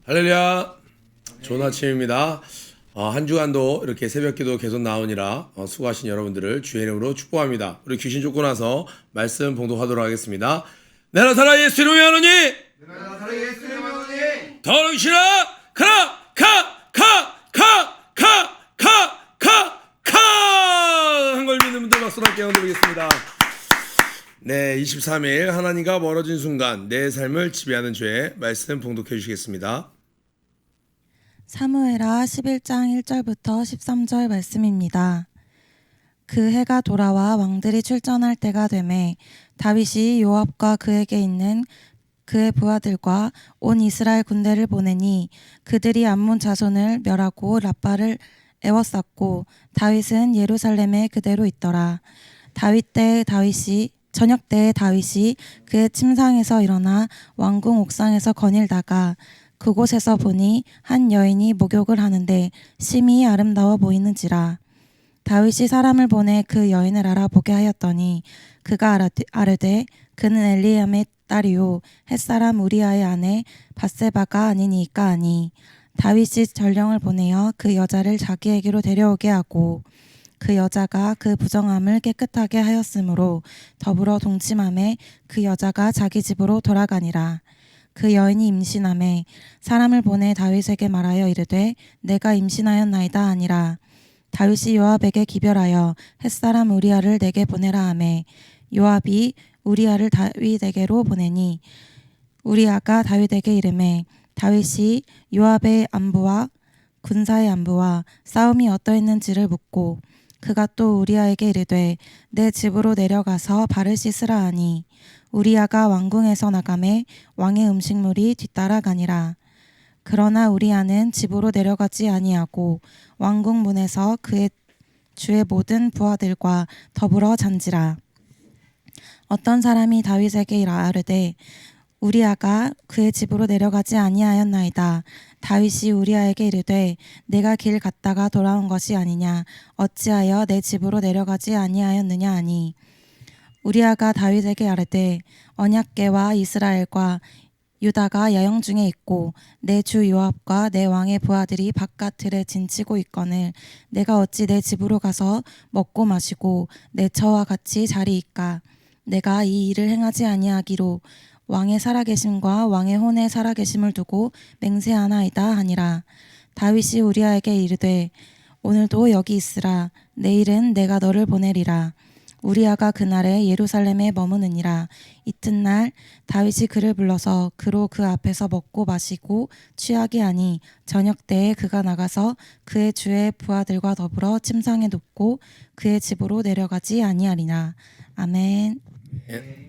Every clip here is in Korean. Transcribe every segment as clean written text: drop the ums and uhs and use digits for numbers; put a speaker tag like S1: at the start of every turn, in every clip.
S1: 할렐루야. 좋은 아침입니다. 한 주간도 이렇게 새벽기도 계속 나오니라 수고하신 여러분들을 주의 이름으로 축복합니다. 우리 귀신 쫓고 나서 말씀 봉독하도록 하겠습니다. 내가 살아 예수 이름의 하노니
S2: 내가 살아 예수 이름의 하노니
S1: 더러우시라 한 걸 믿는 분들 박수로 함께 드리겠습니다. 네, 23일 하나님과 멀어진 순간 내 삶을 지배하는 죄 말씀 봉독해 주시겠습니다.
S3: 사무엘하 11장 1절부터 13절 말씀입니다. 그 해가 돌아와 왕들이 출전할 때가 되매 다윗이 요압과 그에게 있는 그의 부하들과 온 이스라엘 군대를 보내니 그들이 암몬 자손을 멸하고 라빠를 에워쌌고 다윗은 예루살렘에 그대로 있더라. 저녁 때에 다윗이 그의 침상에서 일어나 왕궁 옥상에서 거닐다가 그곳에서 보니 한 여인이 목욕을 하는데 심히 아름다워 보이는지라. 다윗이 사람을 보내 그 여인을 알아보게 하였더니 그가 아르되 그는 엘리암의 딸이요 햇사람 우리아의 아내 밧세바가 아니니까 하니 다윗이 전령을 보내어 그 여자를 자기에게로 데려오게 하고 그 여자가 그 부정함을 깨끗하게 하였으므로 더불어 동침함에 그 여자가 자기 집으로 돌아가니라. 그 여인이 임신함에 사람을 보내 다윗에게 말하여 이르되 내가 임신하였나이다 하니라. 다윗이 요압에게 기별하여 햇사람 우리아를 내게 보내라 하매 요압이 우리아를 다윗에게로 보내니 우리아가 다윗에게 이르매 다윗이 요압의 안부와 군사의 안부와 싸움이 어떠했는지를 묻고 그가 또 우리아에게 이르되 내 집으로 내려가서 발을 씻으라 하니 우리아가 왕궁에서 나가매 왕의 음식물이 뒤따라가니라. 그러나 우리아는 집으로 내려가지 아니하고 왕궁 문에서 그의 주의 모든 부하들과 더불어 잔지라. 어떤 사람이 다윗에게 아뢰되 우리아가 그의 집으로 내려가지 아니하였나이다. 다윗이 우리아에게 이르되 내가 길 갔다가 돌아온 것이 아니냐 어찌하여 내 집으로 내려가지 아니하였느냐 하니 우리아가 다윗에게 아뢰되 언약궤와 이스라엘과 유다가 야영 중에 있고 내 주 요압과 내 왕의 부하들이 바깥 틀에 진치고 있거늘 내가 어찌 내 집으로 가서 먹고 마시고 내 처와 같이 자리이까. 내가 이 일을 행하지 아니하기로 왕의 살아계심과 왕의 혼의 살아계심을 두고 맹세하나이다 하니라. 다윗이 우리아에게 이르되 오늘도 여기 있으라. 내일은 내가 너를 보내리라. 우리아가 그날에 예루살렘에 머무느니라. 이튿날 다윗이 그를 불러서 그로 그 앞에서 먹고 마시고 취하게 하니 저녁 때에 그가 나가서 그의 주의 부하들과 더불어 침상에 눕고 그의 집으로 내려가지 아니하리라. 아멘.
S1: 예.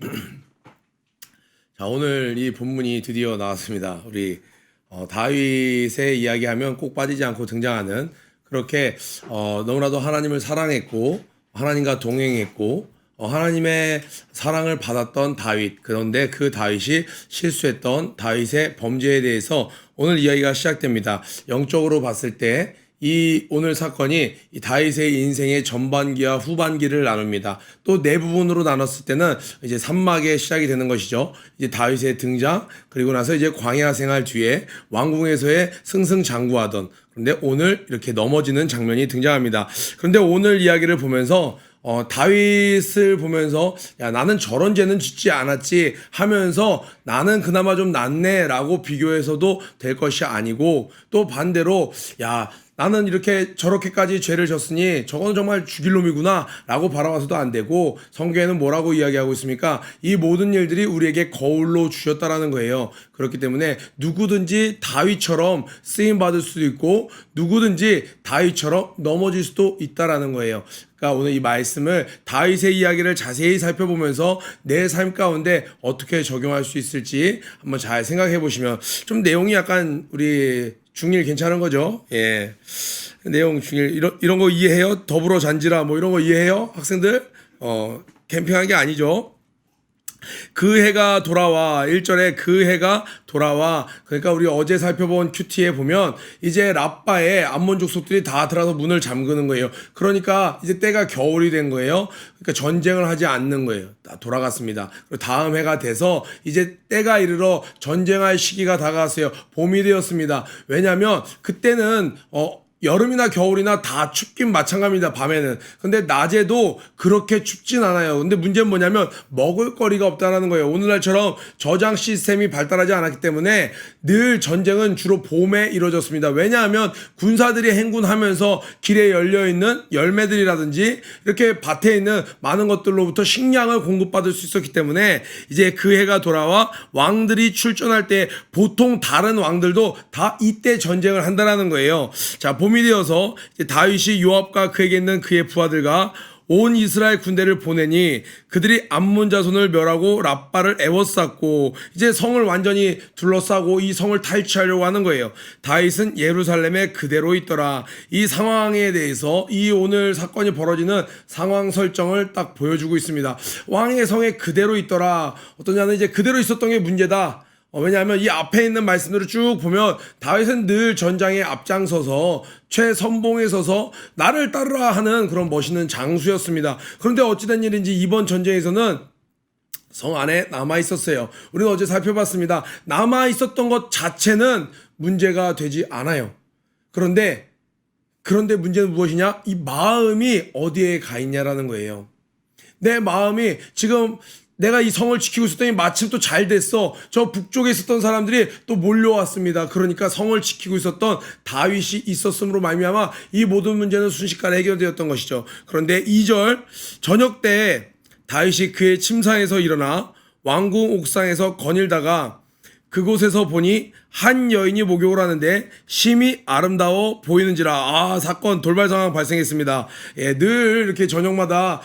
S1: 자, 오늘 이 본문이 드디어 나왔습니다. 우리 다윗의 이야기하면 꼭 빠지지 않고 등장하는 그렇게 너무나도 하나님을 사랑했고 하나님과 동행했고 하나님의 사랑을 받았던 다윗. 그런데 그 다윗이 실수했던 다윗의 범죄에 대해서 오늘 이야기가 시작됩니다. 영적으로 봤을 때 이 오늘 사건이 이 다윗의 인생의 전반기와 후반기를 나눕니다. 또 네 부분으로 나눴을 때는 이제 산막의 시작이 되는 것이죠. 이제 다윗의 등장, 그리고 나서 이제 광야 생활 뒤에 왕궁에서의 승승장구하던, 그런데 오늘 이렇게 넘어지는 장면이 등장합니다. 그런데 오늘 이야기를 보면서 다윗을 보면서 야 나는 저런 죄는 짓지 않았지 하면서 나는 그나마 좀 낫네 라고 비교해서도 될 것이 아니고, 또 반대로 야 나는 이렇게 저렇게까지 죄를 졌으니 저거는 정말 죽일 놈이구나 라고 바라봐서도 안 되고, 성경에는 뭐라고 이야기하고 있습니까? 이 모든 일들이 우리에게 거울로 주셨다라는 거예요. 그렇기 때문에 누구든지 다윗처럼 쓰임받을 수도 있고 누구든지 다윗처럼 넘어질 수도 있다라는 거예요. 그러니까 오늘 이 말씀을 다윗의 이야기를 자세히 살펴보면서 내 삶 가운데 어떻게 적용할 수 있을지 한번 잘 생각해 보시면, 좀 내용이 약간 우리 중1 괜찮은 거죠? 예. 내용 중1 이런 거 이해해요? 더불어 잔지라 뭐 이런 거 이해해요? 학생들? 캠핑한 게 아니죠. 그 해가 돌아와 1절에 그 해가 돌아와. 그러니까 우리 어제 살펴본 큐티에 보면 이제 랍바에 암몬 족속들이 다 들어서 문을 잠그는 거예요. 그러니까 이제 때가 겨울이 된 거예요. 그러니까 전쟁을 하지 않는 거예요. 다 돌아갔습니다. 그리고 다음 해가 돼서 이제 때가 이르러 전쟁할 시기가 다가왔어요. 봄이 되었습니다. 왜냐하면 그때는 여름이나 겨울이나 다 춥긴 마찬가지입니다. 밤에는. 근데 낮에도 그렇게 춥진 않아요. 근데 문제는 뭐냐면 먹을 거리가 없다라는 거예요. 오늘날처럼 저장 시스템이 발달하지 않았기 때문에 늘 전쟁은 주로 봄에 이루어졌습니다. 왜냐하면 군사들이 행군하면서 길에 열려있는 열매들이라든지 이렇게 밭에 있는 많은 것들로부터 식량을 공급받을 수 있었기 때문에 이제 그 해가 돌아와 왕들이 출전할 때 보통 다른 왕들도 다 이때 전쟁을 한다라는 거예요. 자, 봄이 되어서 이제 다윗이 요압과 그에게 있는 그의 부하들과 온 이스라엘 군대를 보내니 그들이 암몬 자손을 멸하고 랍바를 애워쌌고 이제 성을 완전히 둘러싸고 이 성을 탈취하려고 하는 거예요. 다윗은 예루살렘에 그대로 있더라. 이 상황에 대해서 이 오늘 사건이 벌어지는 상황 설정을 딱 보여주고 있습니다. 왕의 성에 그대로 있더라. 어떤 자는 이제 그대로 있었던 게 문제다. 왜냐하면 이 앞에 있는 말씀들을 쭉 보면 다윗은 늘 전장에 앞장서서 최선봉에 서서 나를 따르라 하는 그런 멋있는 장수였습니다. 그런데 어찌된 일인지 이번 전쟁에서는 성 안에 남아 있었어요. 우리는 어제 살펴봤습니다. 남아 있었던 것 자체는 문제가 되지 않아요. 그런데 문제는 무엇이냐? 이 마음이 어디에 가 있냐라는 거예요. 내 마음이 지금 내가 이 성을 지키고 있었더니 마침 또 잘 됐어. 저 북쪽에 있었던 사람들이 또 몰려왔습니다. 그러니까 성을 지키고 있었던 다윗이 있었음으로 말미암아 이 모든 문제는 순식간에 해결되었던 것이죠. 그런데 2절 저녁 때 다윗이 그의 침상에서 일어나 왕궁 옥상에서 거닐다가 그곳에서 보니 한 여인이 목욕을 하는데 심히 아름다워 보이는지라. 사건 돌발 상황 발생했습니다. 늘 이렇게 저녁마다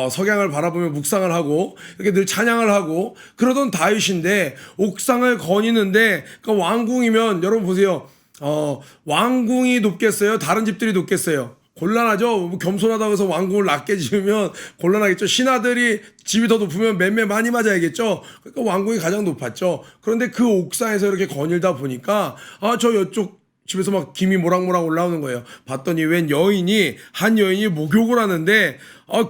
S1: 석양을 바라보며 묵상을 하고 이렇게 늘 찬양을 하고 그러던 다윗인데 옥상을 거니는데 그러니까 왕궁이면 여러분 보세요. 왕궁이 높겠어요? 다른 집들이 높겠어요? 곤란하죠. 겸손하다고 해서 왕궁을 낮게 지으면 곤란하겠죠. 신하들이 집이 더 높으면 맴매 많이 맞아야겠죠. 그러니까 왕궁이 가장 높았죠. 그런데 그 옥상에서 이렇게 거닐다 보니까 저 이쪽 집에서 막 김이 모락모락 올라오는 거예요. 봤더니 한 여인이 목욕을 하는데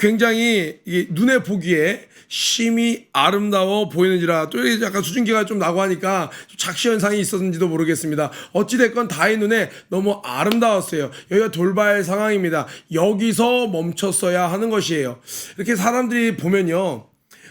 S1: 굉장히 눈에 보기에 심히 아름다워 보이는지라. 또 약간 수증기가 좀 나고 하니까 착시 현상이 있었는지도 모르겠습니다. 어찌됐건 다의 눈에 너무 아름다웠어요. 여기가 돌발 상황입니다. 여기서 멈췄어야 하는 것이에요. 이렇게 사람들이 보면요,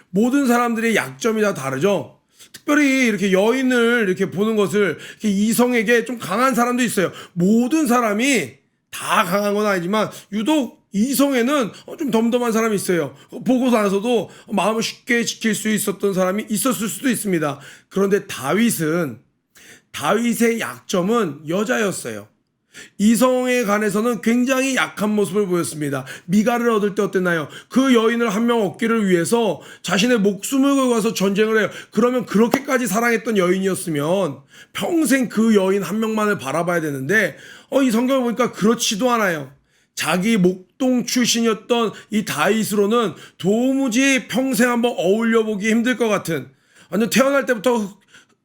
S1: 모든 사람들의 약점이 다 다르죠. 특별히 이렇게 여인을 이렇게 보는 것을 이렇게 이성에게 좀 강한 사람도 있어요. 모든 사람이 다 강한 건 아니지만 유독 이성에는 좀 덤덤한 사람이 있어요. 보고 나서도 마음을 쉽게 지킬 수 있었던 사람이 있었을 수도 있습니다. 그런데 다윗의 약점은 여자였어요. 이성에 관해서는 굉장히 약한 모습을 보였습니다. 미가를 얻을 때 어땠나요? 그 여인을 한 명 얻기를 위해서 자신의 목숨을 걸고 와서 전쟁을 해요. 그러면 그렇게까지 사랑했던 여인이었으면 평생 그 여인 한 명만을 바라봐야 되는데 이 성경을 보니까 그렇지도 않아요. 자기 목동 출신이었던 이 다윗으로는 도무지 평생 한번 어울려보기 힘들 것 같은, 완전 태어날 때부터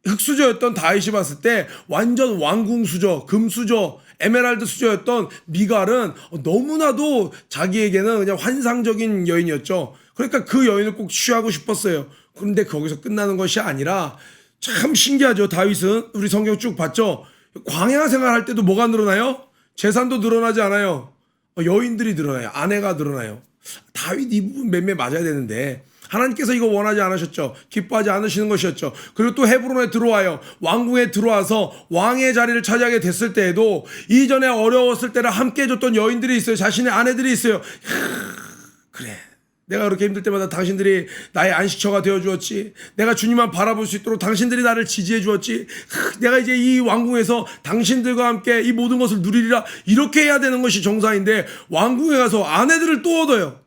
S1: 흑수저였던 다윗이 봤을 때 완전 왕궁수저, 금수저, 에메랄드 수저였던 미갈은 너무나도 자기에게는 그냥 환상적인 여인이었죠. 그러니까 그 여인을 꼭 취하고 싶었어요. 그런데 거기서 끝나는 것이 아니라 참 신기하죠. 다윗은 우리 성경 쭉 봤죠. 광야 생활할 때도 뭐가 늘어나요? 재산도 늘어나지 않아요. 여인들이 늘어나요. 아내가 늘어나요. 다윗 이 부분 맴매 맞아야 되는데 하나님께서 이거 원하지 않으셨죠. 기뻐하지 않으시는 것이었죠. 그리고 또 헤브론에 들어와요. 왕궁에 들어와서 왕의 자리를 차지하게 됐을 때에도 이전에 어려웠을 때를 함께 해줬던 여인들이 있어요. 자신의 아내들이 있어요. 그래, 내가 그렇게 힘들 때마다 당신들이 나의 안식처가 되어주었지. 내가 주님만 바라볼 수 있도록 당신들이 나를 지지해 주었지. 내가 이제 이 왕궁에서 당신들과 함께 이 모든 것을 누리리라. 이렇게 해야 되는 것이 정상인데 왕궁에 가서 아내들을 또 얻어요.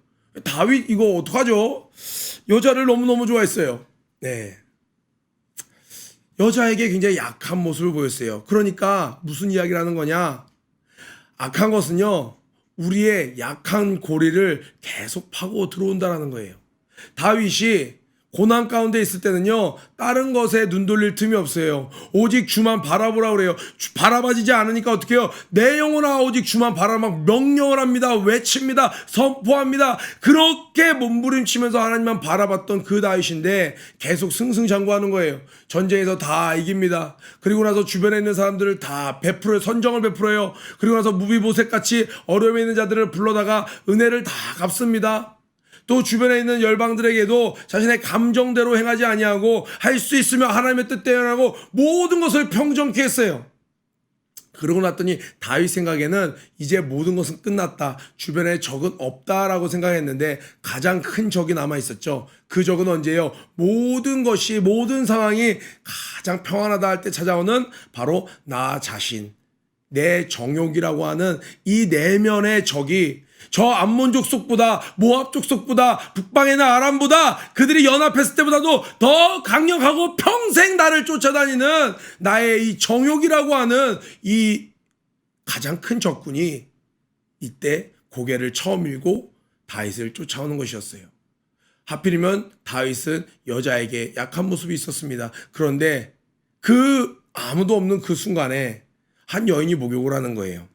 S1: 다윗 이거 어떡하죠? 여자를 너무너무 좋아했어요. 네. 여자에게 굉장히 약한 모습을 보였어요. 그러니까 무슨 이야기를 하는 거냐? 악한 것은요, 우리의 약한 고리를 계속 파고 들어온다라는 거예요. 다윗이 고난 가운데 있을 때는요, 다른 것에 눈 돌릴 틈이 없어요. 오직 주만 바라보라 그래요. 바라봐지지 않으니까 어떻게 해요? 내 영혼아 오직 주만 바라봐 막 명령을 합니다. 외칩니다. 선포합니다. 그렇게 몸부림치면서 하나님만 바라봤던 그 다윗인데 계속 승승장구하는 거예요. 전쟁에서 다 이깁니다. 그리고 나서 주변에 있는 사람들을 다 베풀어요. 선정을 베풀어요. 그리고 나서 무비보셋같이 어려움에 있는 자들을 불러다가 은혜를 다 갚습니다. 또 주변에 있는 열방들에게도 자신의 감정대로 행하지 아니하고 할 수 있으면 하나님의 뜻대로 하고 모든 것을 평정케 했어요. 그러고 났더니 다윗 생각에는 이제 모든 것은 끝났다. 주변에 적은 없다라고 생각했는데 가장 큰 적이 남아 있었죠. 그 적은 언제예요? 모든 것이 모든 상황이 가장 평안하다 할 때 찾아오는 바로 나 자신, 내 정욕이라고 하는 이 내면의 적이 저 암몬 족속보다 모압 족속보다 북방에 있는 아람보다 그들이 연합했을 때보다도 더 강력하고 평생 나를 쫓아다니는 나의 이 정욕이라고 하는 이 가장 큰 적군이 이때 고개를 처음 밀고 다윗을 쫓아오는 것이었어요. 하필이면 다윗은 여자에게 약한 모습이 있었습니다. 그런데 그 아무도 없는 그 순간에 한 여인이 목욕을 하는 거예요.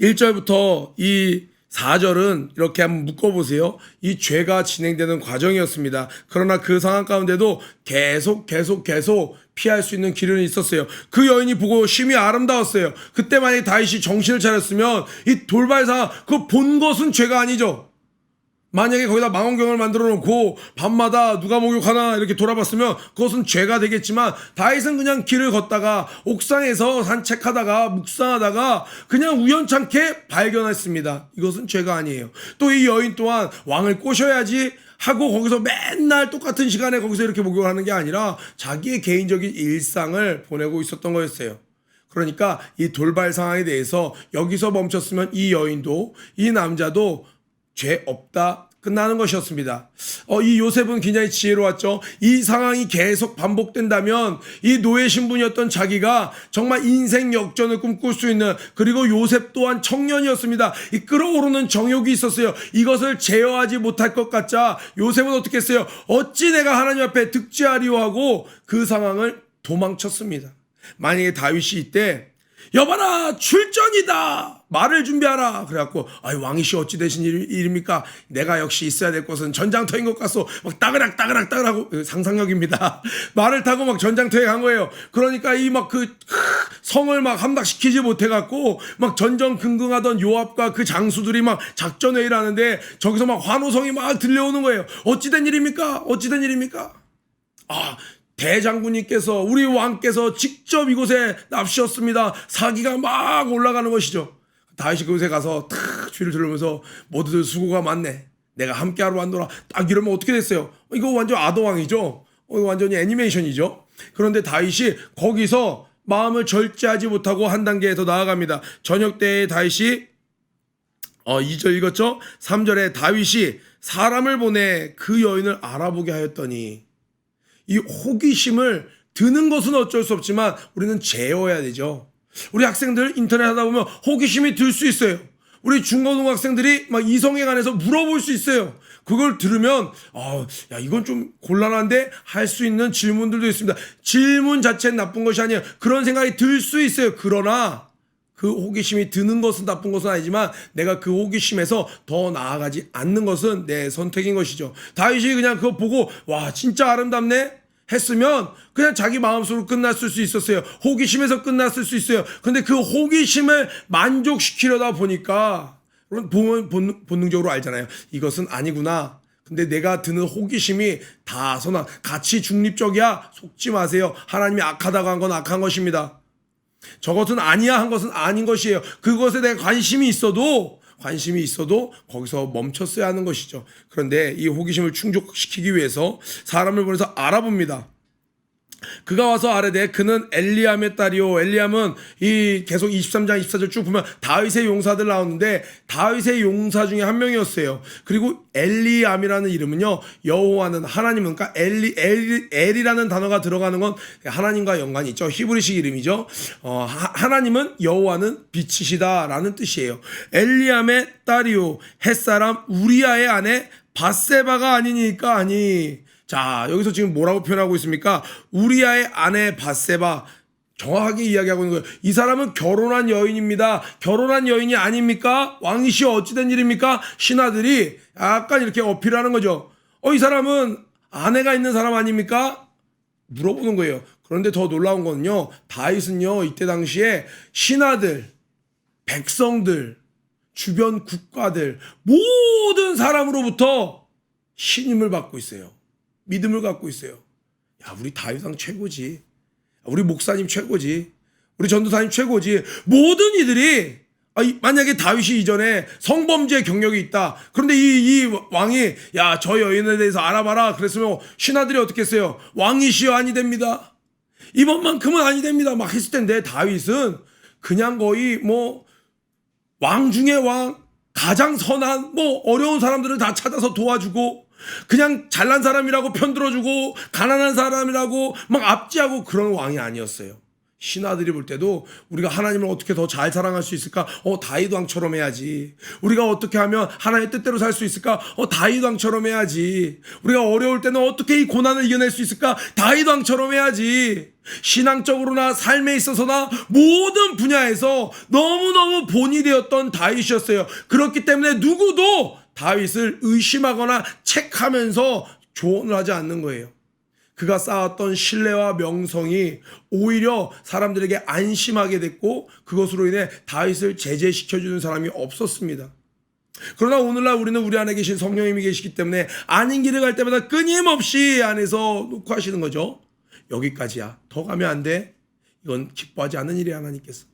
S1: 1절부터 이 4절은 이렇게 한번 묶어보세요. 이 죄가 진행되는 과정이었습니다. 그러나 그 상황 가운데도 계속 피할 수 있는 길은 있었어요. 그 여인이 보고 심히 아름다웠어요. 그때 만약에 다윗이 정신을 차렸으면 이 돌발사 그 본 것은 죄가 아니죠. 만약에 거기다 망원경을 만들어 놓고 밤마다 누가 목욕하나 이렇게 돌아봤으면 그것은 죄가 되겠지만 다윗은 그냥 길을 걷다가 옥상에서 산책하다가 묵상하다가 그냥 우연찮게 발견했습니다. 이것은 죄가 아니에요. 또 이 여인 또한 왕을 꼬셔야지 하고 거기서 맨날 똑같은 시간에 거기서 이렇게 목욕을 하는 게 아니라 자기의 개인적인 일상을 보내고 있었던 거였어요. 그러니까 이 돌발 상황에 대해서 여기서 멈췄으면 이 여인도 이 남자도 죄 없다 끝나는 것이었습니다. 이 요셉은 굉장히 지혜로웠죠. 이 상황이 계속 반복된다면 이 노예 신분이었던 자기가 정말 인생 역전을 꿈꿀 수 있는, 그리고 요셉 또한 청년이었습니다. 이 끓어오르는 정욕이 있었어요. 이것을 제어하지 못할 것 같자 요셉은 어떻게 했어요? 어찌 내가 하나님 앞에 득지하리요 하고 그 상황을 도망쳤습니다. 만약에 다윗이 이때 여봐라 출전이다 말을 준비하라 그래갖고 왕이시 어찌 되신 일입니까? 내가 역시 있어야 될 곳은 전장터인 것 같소. 막 따그락 하고 상상력입니다. 말을 타고 막 전장터에 간 거예요. 그러니까 이 막 그 성을 막 함락시키지 못해갖고 막 전전긍긍하던 요압과 그 장수들이 막 작전회의를 하는데 저기서 막 환호성이 막 들려오는 거예요. 어찌 된 일입니까? 대장군님께서 우리 왕께서 직접 이곳에 납치었습니다. 사기가 막 올라가는 것이죠. 다윗이 그곳에 가서 탁 뒤를 들으면서 모두들 수고가 많네. 내가 함께하러 왔노라. 딱 이러면 어떻게 됐어요? 이거 완전 아더왕이죠. 이거 완전히 애니메이션이죠. 그런데 다윗이 거기서 마음을 절제하지 못하고 한 단계 더 나아갑니다. 저녁 때에 다윗이 2절 읽었죠? 3절에 다윗이 사람을 보내 그 여인을 알아보게 하였더니, 이 호기심을 드는 것은 어쩔 수 없지만 우리는 제어해야 되죠. 우리 학생들 인터넷 하다 보면 호기심이 들 수 있어요. 우리 중고등학생들이 막 이성에 관해서 물어볼 수 있어요. 그걸 들으면 이건 좀 곤란한데 할 수 있는 질문들도 있습니다. 질문 자체는 나쁜 것이 아니에요. 그런 생각이 들 수 있어요. 그러나 그 호기심이 드는 것은 나쁜 것은 아니지만 내가 그 호기심에서 더 나아가지 않는 것은 내 선택인 것이죠. 다윗이 그냥 그거 보고 와 진짜 아름답네 했으면 그냥 자기 마음속으로 끝났을 수 있었어요. 호기심에서 끝났을 수 있어요. 근데 그 호기심을 만족시키려다 보니까 보면 본능적으로 알잖아요. 이것은 아니구나. 근데 내가 드는 호기심이 다 선악, 가치 중립적이야. 속지 마세요. 하나님이 악하다고 한 건 악한 것입니다. 저것은 아니야 한 것은 아닌 것이에요. 그것에 대해 관심이 있어도 거기서 멈췄어야 하는 것이죠. 그런데 이 호기심을 충족시키기 위해서 사람을 보내서 알아봅니다. 그가 와서 아뢰되 그는 엘리암의 딸이요. 엘리암은 이 계속 23장 24절 쭉 보면 다윗의 용사들 나오는데 다윗의 용사 중에 한 명이었어요. 그리고 엘리암이라는 이름은요, 여호와는 하나님은, 그러니까 엘이라는 단어가 들어가는 건 하나님과 연관이 있죠. 히브리식 이름이죠. 하나님은 여호와는 빛이시다라는 뜻이에요. 엘리암의 딸이요 햇사람 우리아의 아내 밧세바가 아니니까 아니. 자, 여기서 지금 뭐라고 표현하고 있습니까? 우리아의 아내 밧세바. 정확하게 이야기하고 있는 거예요. 이 사람은 결혼한 여인입니다. 결혼한 여인이 아닙니까? 왕이시여 어찌된 일입니까? 신하들이 약간 이렇게 어필하는 거죠. 이 사람은 아내가 있는 사람 아닙니까? 물어보는 거예요. 그런데 더 놀라운 건요. 다윗은요. 이때 당시에 신하들, 백성들, 주변 국가들 모든 사람으로부터 신임을 받고 있어요. 믿음을 갖고 있어요. 야, 우리 다윗 왕 최고지. 우리 목사님 최고지. 우리 전도사님 최고지. 모든 이들이 만약에 다윗이 이전에 성범죄 경력이 있다. 그런데 이 왕이 야, 저 여인에 대해서 알아봐라. 그랬으면 신하들이 어떻게 했어요? 왕이시여 아니 됩니다. 이번만큼은 아니 됩니다. 막 했을 텐데 다윗은 그냥 거의 왕 중에 왕, 가장 선한 어려운 사람들을 다 찾아서 도와주고 그냥 잘난 사람이라고 편들어주고 가난한 사람이라고 막 압제하고 그런 왕이 아니었어요. 신하들이 볼 때도 우리가 하나님을 어떻게 더 잘 사랑할 수 있을까? 다윗 왕처럼 해야지. 우리가 어떻게 하면 하나님의 뜻대로 살 수 있을까? 다윗 왕처럼 해야지. 우리가 어려울 때는 어떻게 이 고난을 이겨낼 수 있을까? 다윗 왕처럼 해야지. 신앙적으로나 삶에 있어서나 모든 분야에서 너무너무 본이 되었던 다윗이었어요. 그렇기 때문에 누구도 다윗을 의심하거나 책하면서 조언을 하지 않는 거예요. 그가 쌓았던 신뢰와 명성이 오히려 사람들에게 안심하게 됐고 그것으로 인해 다윗을 제재시켜주는 사람이 없었습니다. 그러나 오늘날 우리는 우리 안에 계신 성령님이 계시기 때문에 아닌 길을 갈 때마다 끊임없이 안에서 녹화하시는 거죠. 여기까지야. 더 가면 안 돼. 이건 기뻐하지 않는 일이 하나님께서.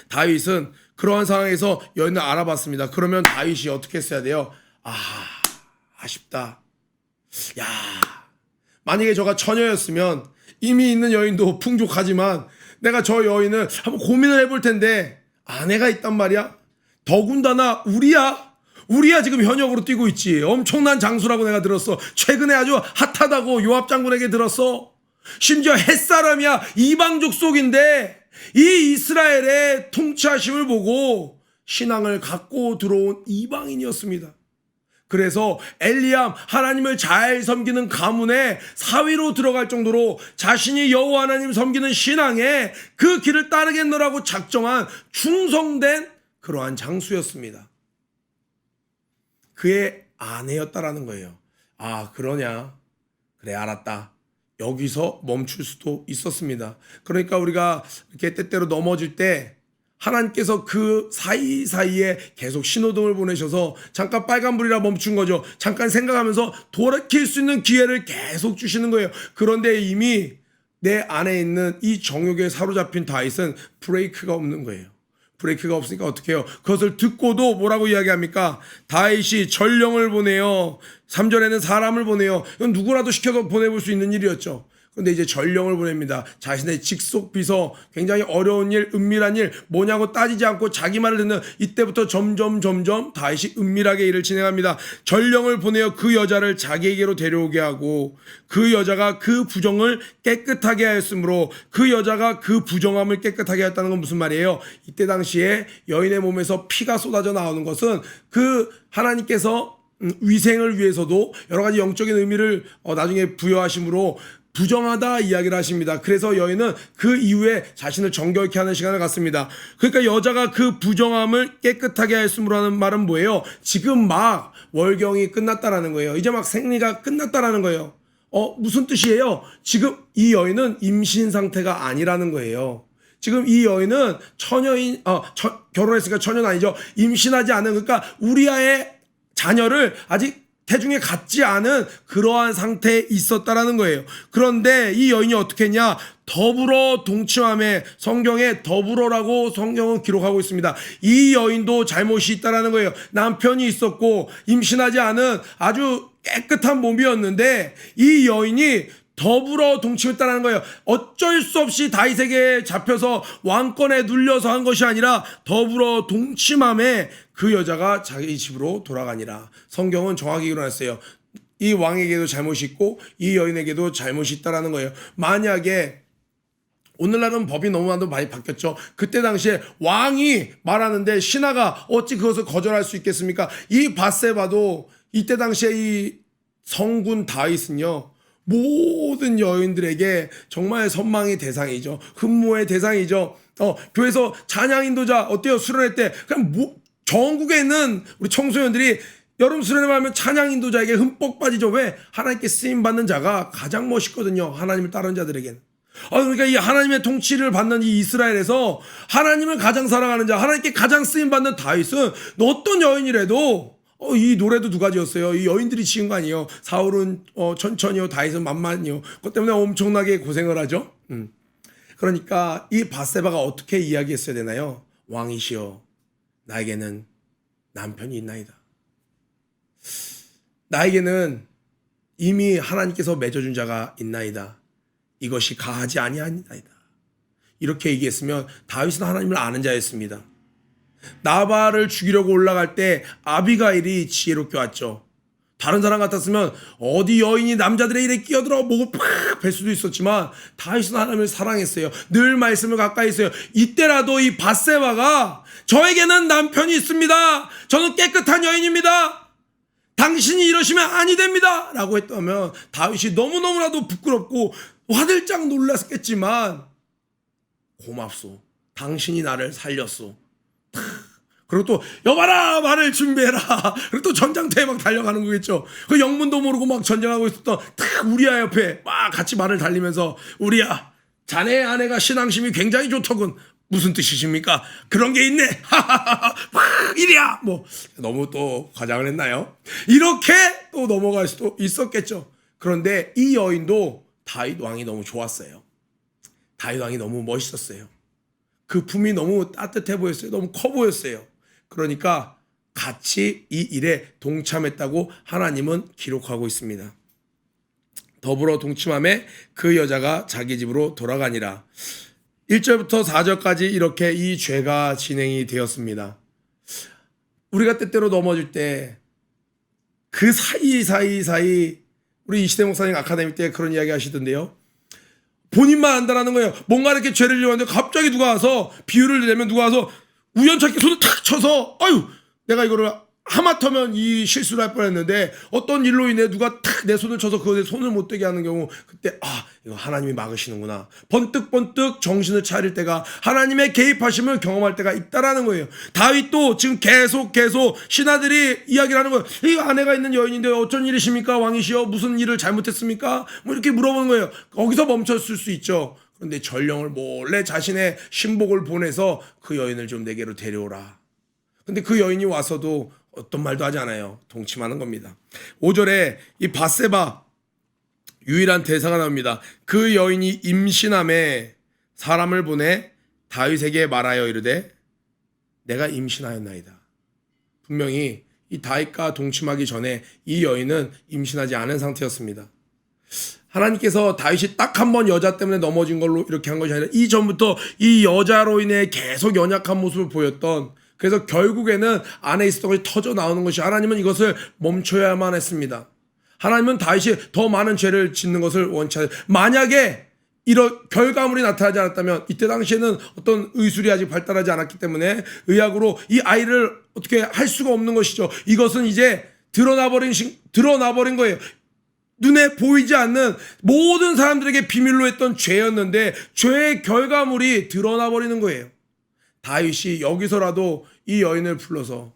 S1: 다윗은 그러한 상황에서 여인을 알아봤습니다. 그러면 다윗이 어떻게 했어야 돼요? 아쉽다. 야, 만약에 저가 처녀였으면 이미 있는 여인도 풍족하지만 내가 저 여인을 한번 고민을 해볼 텐데 아내가 있단 말이야. 더군다나 우리야 지금 현역으로 뛰고 있지. 엄청난 장수라고 내가 들었어. 최근에 아주 핫하다고 요압 장군에게 들었어. 심지어 햇사람이야. 이방 족속인데 이 이스라엘의 통치하심을 보고 신앙을 갖고 들어온 이방인이었습니다. 그래서 엘리암 하나님을 잘 섬기는 가문에 사위로 들어갈 정도로 자신이 여호와 하나님 섬기는 신앙에 그 길을 따르겠노라고 작정한 충성된 그러한 장수였습니다. 그의 아내였다라는 거예요. 그러냐? 그래, 알았다. 여기서 멈출 수도 있었습니다. 그러니까 우리가 이렇게 때때로 넘어질 때 하나님께서 그 사이사이에 계속 신호등을 보내셔서 잠깐 빨간불이라 멈춘 거죠. 잠깐 생각하면서 돌이킬 수 있는 기회를 계속 주시는 거예요. 그런데 이미 내 안에 있는 이 정욕에 사로잡힌 다윗은 브레이크가 없는 거예요. 브레이크가 없으니까 어떻게 해요? 그것을 듣고도 뭐라고 이야기합니까? 다윗이 전령을 보내요. 3절에는 사람을 보내요. 이건 누구라도 시켜서 보내볼 수 있는 일이었죠. 그런데 이제 전령을 보냅니다. 자신의 직속 비서, 굉장히 어려운 일, 은밀한 일, 뭐냐고 따지지 않고 자기 말을 듣는 이때부터 점점 다윗이 은밀하게 일을 진행합니다. 전령을 보내어 그 여자를 자기에게로 데려오게 하고 그 여자가 그 부정을 깨끗하게 하였으므로 그 여자가 그 부정함을 깨끗하게 했다는 건 무슨 말이에요? 이때 당시에 여인의 몸에서 피가 쏟아져 나오는 것은 그 하나님께서 위생을 위해서도 여러 가지 영적인 의미를 나중에 부여하심으로 부정하다 이야기를 하십니다. 그래서 여인은 그 이후에 자신을 정결케 하는 시간을 갖습니다. 그러니까 여자가 그 부정함을 깨끗하게 하였으므로라는 말은 뭐예요? 지금 막 월경이 끝났다라는 거예요. 이제 막 생리가 끝났다라는 거예요. 무슨 뜻이에요? 지금 이 여인은 임신 상태가 아니라는 거예요. 지금 이 여인은 처녀인, 결혼했으니까 처녀는 아니죠. 임신하지 않은, 그러니까 우리아의 자녀를 아직 태중에 갖지 않은 그러한 상태에 있었다라는 거예요. 그런데 이 여인이 어떻게 했냐? 더불어 동침함에, 성경에 더불어라고 성경은 기록하고 있습니다. 이 여인도 잘못이 있다라는 거예요. 남편이 있었고 임신하지 않은 아주 깨끗한 몸이었는데 이 여인이 더불어 동침했다는 거예요. 어쩔 수 없이 다윗에게 잡혀서 왕권에 눌려서 한 것이 아니라 더불어 동침함에 그 여자가 자기 집으로 돌아가니라. 성경은 정확히 일어났어요. 이 왕에게도 잘못이 있고 이 여인에게도 잘못이 있다라는 거예요. 만약에 오늘날은 법이 너무나도 많이 바뀌었죠. 그때 당시에 왕이 말하는데 신하가 어찌 그것을 거절할 수 있겠습니까? 이 밧세바도 이때 당시에 이 성군 다윗은요, 모든 여인들에게 정말 선망의 대상이죠. 흠모의 대상이죠. 교회에서 찬양 인도자 어때요? 수련회 때 그냥 전국에 있는 우리 청소년들이 여름 수련회 하면 찬양 인도자에게 흠뻑 빠지죠. 왜? 하나님께 쓰임 받는 자가 가장 멋있거든요. 하나님을 따르는 자들에게는. 그러니까 이 하나님의 통치를 받는 이 이스라엘에서 하나님을 가장 사랑하는 자, 하나님께 가장 쓰임 받는 다윗은 어떤 여인이라도 이 노래도 두 가지였어요. 이 여인들이 지은 거 아니에요. 사울은 천천히요, 다윗은 만만히요. 그것 때문에 엄청나게 고생을 하죠. 그러니까 이 밧세바가 어떻게 이야기했어야 되나요? 왕이시여, 나에게는 남편이 있나이다. 나에게는 이미 하나님께서 맺어준 자가 있나이다. 이것이 가하지 아니하니이다. 이렇게 얘기했으면 다윗은 하나님을 아는 자였습니다. 나발을 죽이려고 올라갈 때 아비가일이 지혜롭게 왔죠. 다른 사람 같았으면 어디 여인이 남자들의 일에 끼어들어 목을 팍 벨 수도 있었지만 다윗은 하나님을 사랑했어요. 늘 말씀을 가까이 했어요. 이때라도 이 밧세바가 저에게는 남편이 있습니다. 저는 깨끗한 여인입니다. 당신이 이러시면 아니 됩니다. 라고 했다면 다윗이 너무너무나도 부끄럽고 화들짝 놀랐겠지만 고맙소. 당신이 나를 살렸소. 그리고 또 여봐라 말을 준비해라. 그리고 또 전장터에 막 달려가는 거겠죠. 그 영문도 모르고 막 전쟁하고 있었던 우리아 옆에 막 같이 말을 달리면서 우리아 자네의 아내가 신앙심이 굉장히 좋더군. 무슨 뜻이십니까? 그런 게 있네. 이리야. 뭐 너무 또 과장을 했나요? 이렇게 또 넘어갈 수도 있었겠죠. 그런데 이 여인도 다윗 왕이 너무 좋았어요. 다윗 왕이 너무 멋있었어요. 그 품이 너무 따뜻해 보였어요. 너무 커 보였어요. 그러니까 같이 이 일에 동참했다고 하나님은 기록하고 있습니다. 더불어 동침함에 그 여자가 자기 집으로 돌아가니라. 1절부터 4절까지 이렇게 이 죄가 진행이 되었습니다. 우리가 때때로 넘어질 때 그 사이 우리 이시대 목사님 아카데미 때 그런 이야기 하시던데요. 본인만 안다라는 거예요. 뭔가 이렇게 죄를 지었는데 갑자기 누가 와서 비유를 내면 누가 와서 우연찮게 손을 탁 쳐서 아유 내가 이거를 하마터면 이 실수를 할 뻔했는데 어떤 일로 인해 누가 탁 내 손을 쳐서 그것에 손을 못 대게 하는 경우 그때 이거 하나님이 막으시는구나. 번뜩번뜩 정신을 차릴 때가 하나님의 개입하심을 경험할 때가 있다라는 거예요. 다윗도 지금 계속 신하들이 이야기를 하는 거예요. 이 아내가 있는 여인인데 어쩐 일이십니까 왕이시여 무슨 일을 잘못했습니까? 뭐 이렇게 물어보는 거예요. 거기서 멈췄을 수 있죠. 그런데 전령을 몰래 자신의 신복을 보내서 그 여인을 좀 내게로 데려오라. 근데 그 여인이 와서도 어떤 말도 하지 않아요. 동침하는 겁니다. 5절에 이 밧세바 유일한 대사가 나옵니다. 그 여인이 임신함에 사람을 보내 다윗에게 말하여 이르되 내가 임신하였나이다. 분명히 이 다윗과 동침하기 전에 이 여인은 임신하지 않은 상태였습니다. 하나님께서 다윗이 딱 한 번 여자 때문에 넘어진 걸로 이렇게 한 것이 아니라 이전부터 이 여자로 인해 계속 연약한 모습을 보였던, 그래서 결국에는 안에 있었던 것이 터져 나오는 것이, 하나님은 이것을 멈춰야만 했습니다. 하나님은 다윗이 더 많은 죄를 짓는 것을 원치 않아요. 만약에 이런 결과물이 나타나지 않았다면, 이때 당시에는 어떤 의술이 아직 발달하지 않았기 때문에 의학으로 이 아이를 어떻게 할 수가 없는 것이죠. 이것은 이제 드러나버린 거예요. 눈에 보이지 않는 모든 사람들에게 비밀로 했던 죄였는데 죄의 결과물이 드러나버리는 거예요. 다윗이 여기서라도 이 여인을 불러서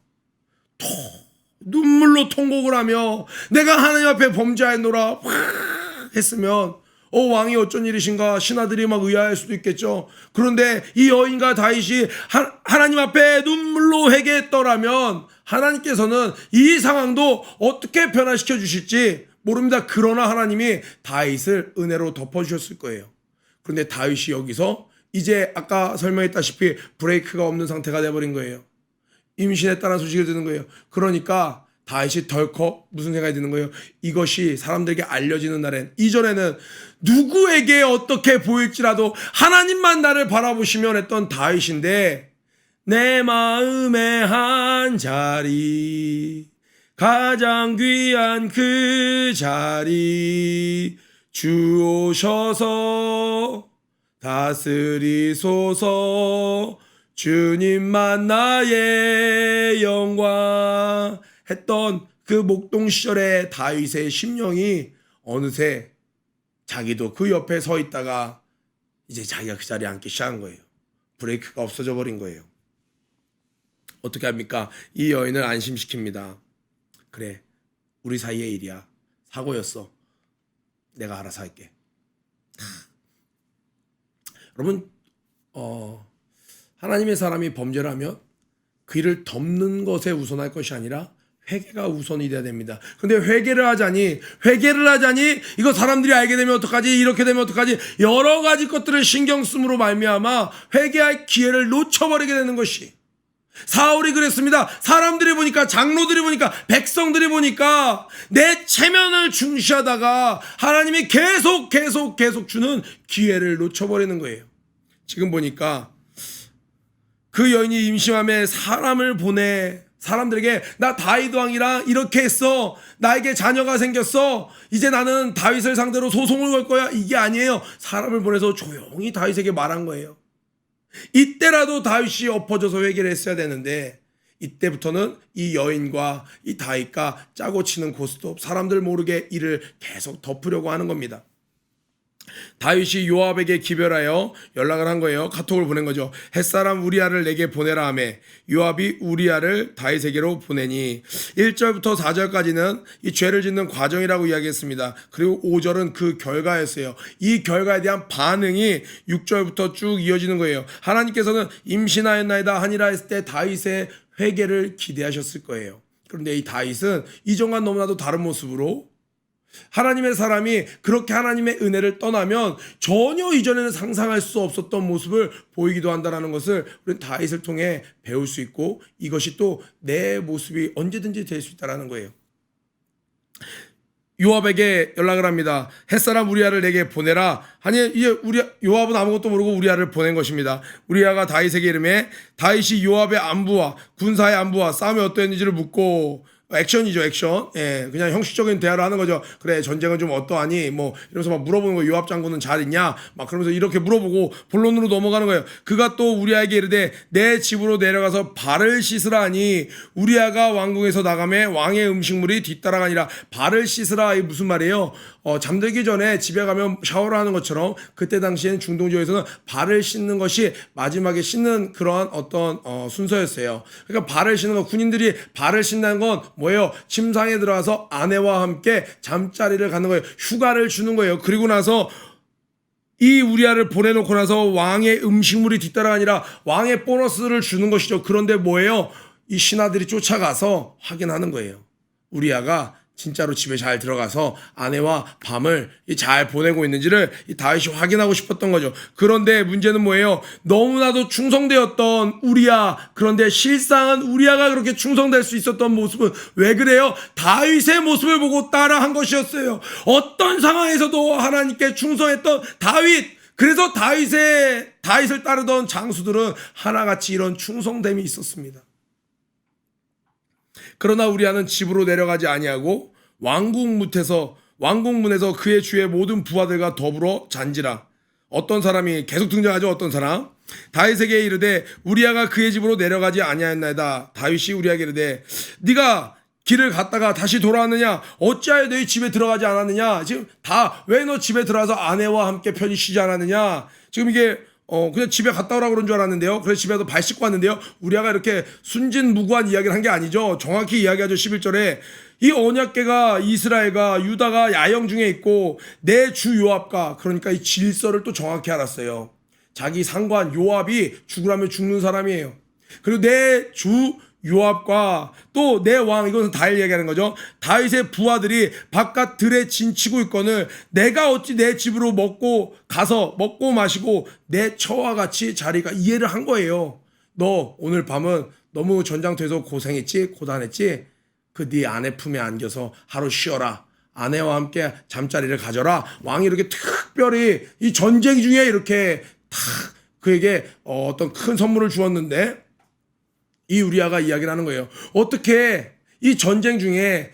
S1: 눈물로 통곡을 하며 내가 하나님 앞에 범죄하였노라 했으면 왕이 어쩐 일이신가 신하들이 막 의아할 수도 있겠죠. 그런데 이 여인과 다윗이 하나님 앞에 눈물로 회개했더라면 하나님께서는 이 상황도 어떻게 변화시켜 주실지 모릅니다. 그러나 하나님이 다윗을 은혜로 덮어주셨을 거예요. 그런데 다윗이 여기서 이제 아까 설명했다시피 브레이크가 없는 상태가 돼버린 거예요. 임신했다는 소식을 듣는 거예요. 그러니까 다윗이 덜컥 무슨 생각이 드는 거예요? 이것이 사람들에게 알려지는 날엔, 이전에는 누구에게 어떻게 보일지라도 하나님만 나를 바라보시면 했던 다윗인데, 내 마음의 한 자리, 가장 귀한 그 자리, 주 오셔서 다스리소서, 주님만 나의 영광 했던 그 목동 시절의 다윗의 심령이 어느새 자기도 그 옆에 서 있다가 이제 자기가 그 자리에 앉기 시작한 거예요. 브레이크가 없어져 버린 거예요. 어떻게 합니까? 이 여인을 안심시킵니다. 그래, 우리 사이의 일이야. 사고였어. 내가 알아서 할게. 여러분, 하나님의 사람이 범죄를 하면 그 일을 덮는 것에 우선할 것이 아니라 회개가 우선이 돼야 됩니다. 근데 회개를 하자니 이거 사람들이 알게 되면 어떡하지, 이렇게 되면 어떡하지, 여러 가지 것들을 신경 쓰므로 말미암아 회개할 기회를 놓쳐버리게 되는 것이, 사울이 그랬습니다. 사람들이 보니까, 장로들이 보니까, 백성들이 보니까 내 체면을 중시하다가 하나님이 계속 주는 기회를 놓쳐버리는 거예요. 지금 보니까 그 여인이 임신함에 사람을 보내, 사람들에게 나 다윗 왕이랑 이렇게 했어, 나에게 자녀가 생겼어, 이제 나는 다윗을 상대로 소송을 걸 거야, 이게 아니에요. 사람을 보내서 조용히 다윗에게 말한 거예요. 이때라도 다윗이 엎어져서 회개를 했어야 되는데, 이때부터는 이 여인과 이 다윗과 짜고 치는 고스톱, 사람들 모르게 이를 계속 덮으려고 하는 겁니다. 다윗이 요압에게 기별하여 연락을 한 거예요. 카톡을 보낸 거죠. 햇사람 우리아를 내게 보내라 하며 요압이 우리아를 다윗에게로 보내니, 1절부터 4절까지는 이 죄를 짓는 과정이라고 이야기했습니다. 그리고 5절은 그 결과였어요. 이 결과에 대한 반응이 6절부터 쭉 이어지는 거예요. 하나님께서는 임신하였나이다 하니라 했을 때 다윗의 회개를 기대하셨을 거예요. 그런데 이 다윗은 이전과 너무나도 다른 모습으로, 하나님의 사람이 그렇게 하나님의 은혜를 떠나면 전혀 이전에는 상상할 수 없었던 모습을 보이기도 한다는 것을 우리는 다윗을 통해 배울 수 있고, 이것이 또 내 모습이 언제든지 될 수 있다는 거예요. 요압에게 연락을 합니다. 햇사람 우리아를 내게 보내라 하니, 이제 요압은 아무것도 모르고 우리아를 보낸 것입니다. 우리아가 다윗에게 이르매 다윗이 요압의 안부와 군사의 안부와 싸움이 어떠했는지를 묻고, 액션이죠, 액션. 예, 그냥 형식적인 대화를 하는 거죠. 그래, 전쟁은 좀 어떠하니? 뭐, 이러면서 막 물어보는 거예요. 요압 장군은 잘 있냐? 막 그러면서 이렇게 물어보고 본론으로 넘어가는 거예요. 그가 또 우리아에게 이르되 내 집으로 내려가서 발을 씻으라 하니, 우리아가 왕궁에서 나가매 왕의 음식물이 뒤따라가니라. 발을 씻으라, 이 무슨 말이에요? 잠들기 전에 집에 가면 샤워를 하는 것처럼, 그때 당시에는 중동 지역에서는 발을 씻는 것이 마지막에 씻는 그런 어떤 순서였어요. 그러니까 발을 씻는 건, 군인들이 발을 씻는 건 뭐예요? 침상에 들어가서 아내와 함께 잠자리를 갖는 거예요. 휴가를 주는 거예요. 그리고 나서 이 우리아를 보내놓고 나서 왕의 음식물이 뒤따라가니라, 왕의 보너스를 주는 것이죠. 그런데 뭐예요? 이 신하들이 쫓아가서 확인하는 거예요. 우리아가 진짜로 집에 잘 들어가서 아내와 밤을 잘 보내고 있는지를 이 다윗이 확인하고 싶었던 거죠. 그런데 문제는 뭐예요? 너무나도 충성되었던 우리아, 그런데 실상은 우리아가 그렇게 충성될 수 있었던 모습은 왜 그래요? 다윗의 모습을 보고 따라한 것이었어요. 어떤 상황에서도 하나님께 충성했던 다윗, 그래서 다윗을 따르던 장수들은 하나같이 이런 충성됨이 있었습니다. 그러나 우리아는 집으로 내려가지 아니하고 왕궁문에서 그의 주의 모든 부하들과 더불어 잔지라. 어떤 사람이 계속 등장하죠. 어떤 사람? 다윗에게 이르되 우리아가 그의 집으로 내려가지 아니하였나이다. 다윗이 우리아에게 이르되 네가 길을 갔다가 다시 돌아왔느냐? 어찌하여 너희 집에 들어가지 않았느냐? 지금 다 왜 너 집에 들어와서 아내와 함께 편히 쉬지 않았느냐? 지금 이게 그냥 집에 갔다 오라고 그런 줄 알았는데요. 그래서 집에서 발 씻고 왔는데요. 우리아가 이렇게 순진무구한 이야기를 한 게 아니죠. 정확히 이야기하죠. 11절에 이 언약궤가 이스라엘과 유다가 야영 중에 있고 내 주 요압과, 그러니까 이 질서를 또 정확히 알았어요. 자기 상관 요압이 죽으라면 죽는 사람이에요. 그리고 내 주 요압과 또 내 왕, 이것은 다윗 얘기하는 거죠. 다윗의 부하들이 바깥 들에 진치고 있거늘 내가 어찌 내 집으로 가서 먹고 마시고 내 처와 같이 자리가, 이해를 한 거예요. 너 오늘 밤은 너무 전장터에서 고생했지, 고단했지, 그 네 아내 품에 안겨서 하루 쉬어라. 아내와 함께 잠자리를 가져라. 왕이 이렇게 특별히 이 전쟁 중에 이렇게 탁 그에게 어떤 큰 선물을 주었는데, 이 우리아가 이야기를 하는 거예요. 어떻게 이 전쟁 중에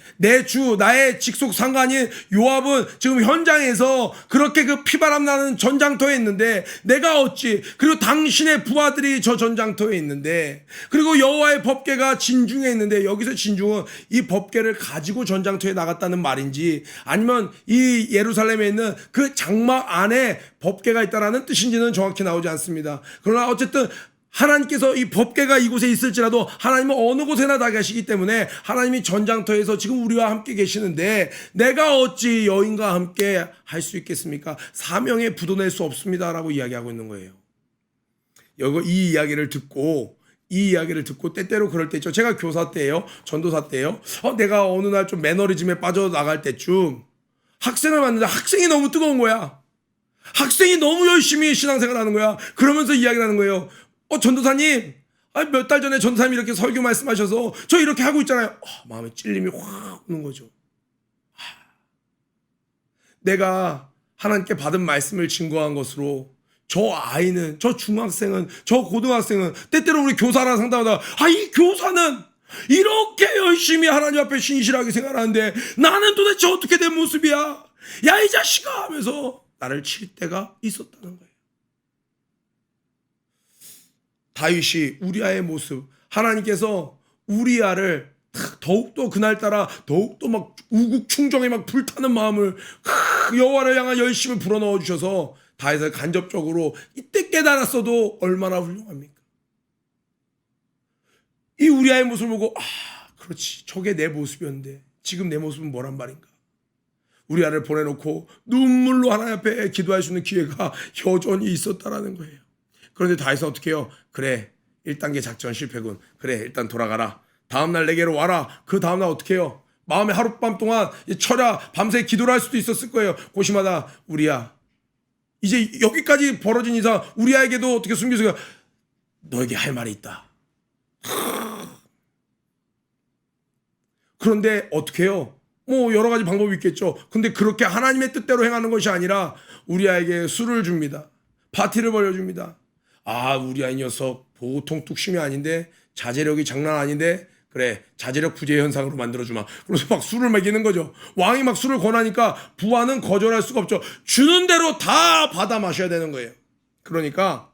S1: 나의 직속 상관인 요압은 지금 현장에서 그렇게 그 피바람 나는 전장터에 있는데 내가 어찌, 그리고 당신의 부하들이 저 전장터에 있는데, 그리고 여호와의 법궤가 진중에 있는데, 여기서 진중은 이 법궤를 가지고 전장터에 나갔다는 말인지 아니면 이 예루살렘에 있는 그 장막 안에 법궤가 있다라는 뜻인지는 정확히 나오지 않습니다. 그러나 어쨌든 하나님께서 이 법궤가 이곳에 있을지라도 하나님은 어느 곳에나 다 계시기 때문에 하나님이 전장터에서 지금 우리와 함께 계시는데 내가 어찌 여인과 함께 할 수 있겠습니까? 사명에 부도낼 수 없습니다라고 이야기하고 있는 거예요. 이 이야기를 듣고 때때로 그럴 때 있죠. 제가 교사 때예요. 전도사 때예요. 내가 어느 날 좀 매너리즘에 빠져나갈 때쯤 학생을 만났는데 학생이 너무 뜨거운 거야. 학생이 너무 열심히 신앙생활 하는 거야. 그러면서 이야기를 하는 거예요. 전도사님, 몇 달 전에 전도사님이 이렇게 설교 말씀하셔서 저 이렇게 하고 있잖아요. 마음에 찔림이 확 오는 거죠. 내가 하나님께 받은 말씀을 증거한 것으로 저 아이는, 저 중학생은, 저 고등학생은, 때때로 우리 교사랑 상담하다가 이 교사는 이렇게 열심히 하나님 앞에 신실하게 생활하는데 나는 도대체 어떻게 된 모습이야? 야, 이 자식아! 하면서 나를 칠 때가 있었다는 거예요. 다윗이 우리아의 모습, 하나님께서 우리아를 더욱더 그날따라 더욱더 막 우국충정에 막 불타는 마음을 여호와를 향한 열심을 불어넣어 주셔서 다윗을 간접적으로 이때 깨달았어도 얼마나 훌륭합니까? 이 우리아의 모습을 보고 그렇지, 저게 내 모습이었는데 지금 내 모습은 뭐란 말인가? 우리아를 보내놓고 눈물로 하나님 앞에 기도할 수 있는 기회가 여전히 있었다라는 거예요. 그런데 다윗은 어떻게 해요? 그래, 1단계 작전 실패군. 그래, 일단 돌아가라. 다음날 내게로 와라. 그 다음날 어떻게 해요? 마음에 하룻밤 동안 철야 밤새 기도를 할 수도 있었을 거예요. 고심하다, 우리야, 이제 여기까지 벌어진 이상 우리아에게도 어떻게 숨겨서 너에게 할 말이 있다. 그런데 어떻게 해요? 여러 가지 방법이 있겠죠. 근데 그렇게 하나님의 뜻대로 행하는 것이 아니라 우리아에게 술을 줍니다. 파티를 벌려줍니다. 우리아 이 녀석 보통 뚝심이 아닌데, 자제력이 장난 아닌데, 그래, 자제력 부재 현상으로 만들어주마. 그래서 막 술을 먹이는 거죠. 왕이 막 술을 권하니까 부하는 거절할 수가 없죠. 주는 대로 다 받아 마셔야 되는 거예요. 그러니까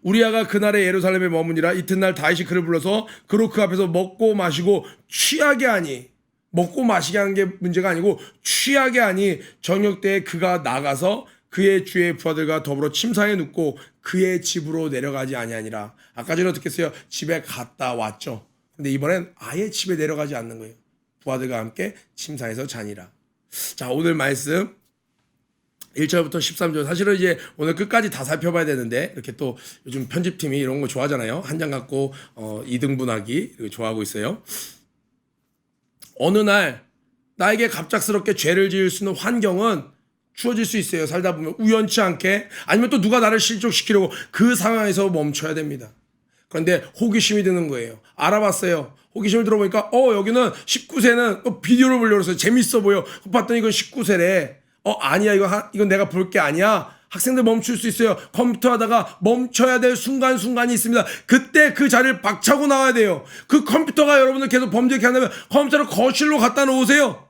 S1: 우리아가 그날에 예루살렘에 머무니라. 이튿날 다윗이 그를 불러서 그로 그 앞에서 먹고 마시고 취하게 하니, 먹고 마시게 하는 게 문제가 아니고 취하게 하니 저녁 때에 그가 나가서 그의 주의 부하들과 더불어 침상에 눕고 그의 집으로 내려가지 아니하니라. 아까 전에 어떻게 했어요? 집에 갔다 왔죠. 근데 이번엔 아예 집에 내려가지 않는 거예요. 부하들과 함께 침상에서 자니라. 자, 오늘 말씀 1절부터 13절. 사실은 이제 오늘 끝까지 다 살펴봐야 되는데, 이렇게 또 요즘 편집팀이 이런 거 좋아하잖아요. 한 장 갖고 2등분하기 좋아하고 있어요. 어느 날 나에게 갑작스럽게 죄를 지을 수 있는 환경은 주어질 수 있어요. 살다 보면 우연치 않게, 아니면 또 누가 나를 실족시키려고 그 상황에서 멈춰야 됩니다. 그런데 호기심이 드는 거예요. 알아봤어요. 호기심을 들어보니까 여기는 19세는 비디오를 보려고 해서 재밌어 보여. 봤더니 이건 19세래. 아니야, 이건 내가 볼 게 아니야. 학생들 멈출 수 있어요. 컴퓨터 하다가 멈춰야 될 순간순간이 있습니다. 그때 그 자리를 박차고 나와야 돼요. 그 컴퓨터가 여러분들 계속 범죄케 한다면 컴퓨터를 거실로 갖다 놓으세요.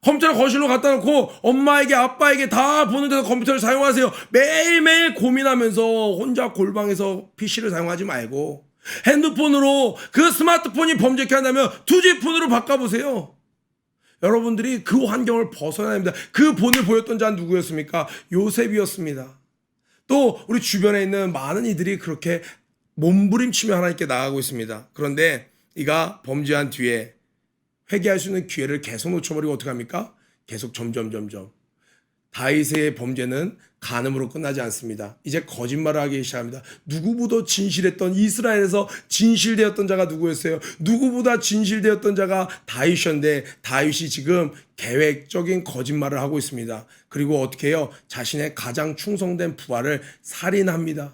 S1: 컴퓨터를 거실로 갖다 놓고 엄마에게 아빠에게 다 보는 데서 컴퓨터를 사용하세요. 매일매일 고민하면서 혼자 골방에서 PC를 사용하지 말고 핸드폰으로, 그 스마트폰이 범죄케 한다면 2G 폰으로 바꿔보세요. 여러분들이 그 환경을 벗어나야 합니다. 그 본을 보였던 자는 누구였습니까? 요셉이었습니다. 또 우리 주변에 있는 많은 이들이 그렇게 몸부림치며 하나님께 나아가고 있습니다. 그런데 이가 범죄한 뒤에 회개할 수 있는 기회를 계속 놓쳐버리고 어떻게 합니까? 계속 점점 다윗의 범죄는 간음으로 끝나지 않습니다. 이제 거짓말을 하기 시작합니다. 누구보다 진실했던, 이스라엘에서 진실되었던 자가 누구였어요? 누구보다 진실되었던 자가 다윗이었는데, 다윗이 지금 계획적인 거짓말을 하고 있습니다. 그리고 어떻게 해요? 자신의 가장 충성된 부하를 살인합니다.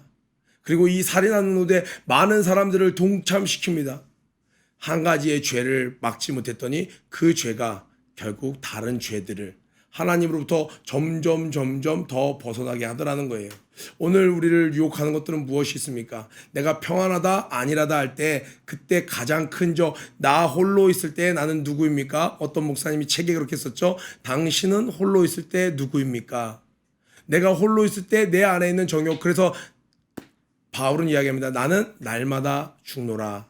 S1: 그리고 이 살인하는 노대 많은 사람들을 동참시킵니다. 한 가지의 죄를 막지 못했더니 그 죄가 결국 다른 죄들을, 하나님으로부터 점점 더 벗어나게 하더라는 거예요. 오늘 우리를 유혹하는 것들은 무엇이 있습니까? 내가 평안하다 안일하다 할 때 그때 가장 큰 나 홀로 있을 때 나는 누구입니까? 어떤 목사님이 책에 그렇게 썼죠. 당신은 홀로 있을 때 누구입니까? 내가 홀로 있을 때 내 안에 있는 정욕. 그래서 바울은 이야기합니다. 나는 날마다 죽노라.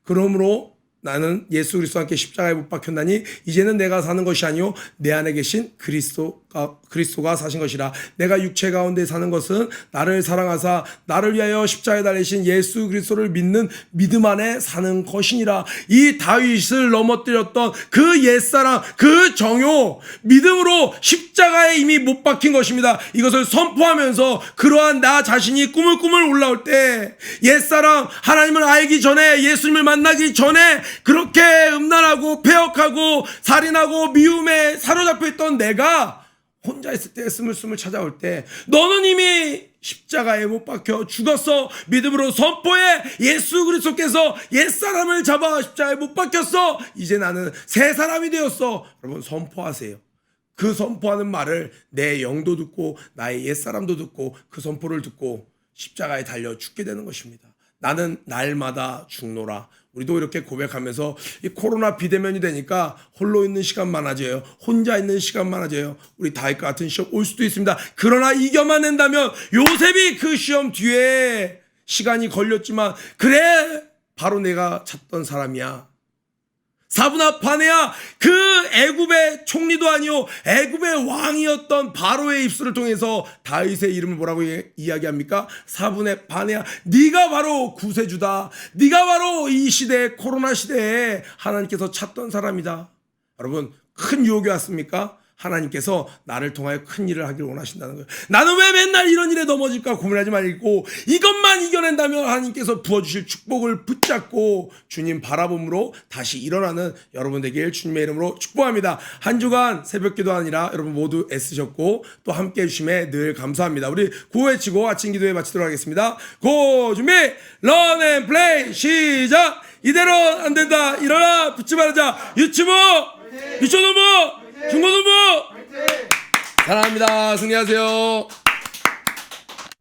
S1: 그러므로 나는 예수 그리스도와 함께 십자가에 못 박혔나니 이제는 내가 사는 것이 아니요 내 안에 계신 그리스도가 사신 것이라. 내가 육체 가운데 사는 것은 나를 사랑하사 나를 위하여 십자가에 달리신 예수 그리스도를 믿는 믿음 안에 사는 것이니라. 이 다윗을 넘어뜨렸던 그 옛사랑, 그 정욕, 믿음으로 십자가에 이미 못 박힌 것입니다. 이것을 선포하면서 그러한 나 자신이 꾸물꾸물 올라올 때 옛사랑, 하나님을 알기 전에, 예수님을 만나기 전에 그렇게 음란하고 폐역하고 살인하고 미움에 사로잡혀 있던 내가 혼자 있을 때 스물스물 찾아올 때 너는 이미 십자가에 못 박혀 죽었어. 믿음으로 선포해. 예수 그리스도께서 옛사람을 잡아 십자가에 못 박혔어. 이제 나는 새 사람이 되었어. 여러분 선포하세요. 그 선포하는 말을 내 영도 듣고 나의 옛사람도 듣고 그 선포를 듣고 십자가에 달려 죽게 되는 것입니다. 나는 날마다 죽노라. 우리도 이렇게 고백하면서 이 코로나 비대면이 되니까 홀로 있는 시간 많아져요. 혼자 있는 시간 많아져요. 우리 다윗과 같은 시험 올 수도 있습니다. 그러나 이겨만 낸다면 요셉이 그 시험 뒤에 시간이 걸렸지만 그래 바로 내가 찾던 사람이야. 사브나 바네아 그 애굽의 총리도 아니요 애굽의 왕이었던 바로의 입술을 통해서 다윗의 이름을 뭐라고 이야기합니까? 사브네 바네아 네가 바로 구세주다. 네가 바로 이 시대에 코로나 시대에 하나님께서 찾던 사람이다. 여러분 큰 유혹이 왔습니까? 하나님께서 나를 통하여 큰 일을 하기를 원하신다는 거예요. 나는 왜 맨날 이런 일에 넘어질까 고민하지 말고 이것만 이겨낸다면 하나님께서 부어주실 축복을 붙잡고 주님 바라봄으로 다시 일어나는 여러분 되길 주님의 이름으로 축복합니다. 한 주간 새벽기도 아니라 여러분 모두 애쓰셨고 또 함께 해주심에 늘 감사합니다. 우리 구호 외치고 아침 기도에 마치도록 하겠습니다. 고 준비 런 앤 플레이 시작. 이대로 안 된다. 일어나 붙지 말자. 유치부 유초동부 중고등부 사랑합니다. 승리하세요.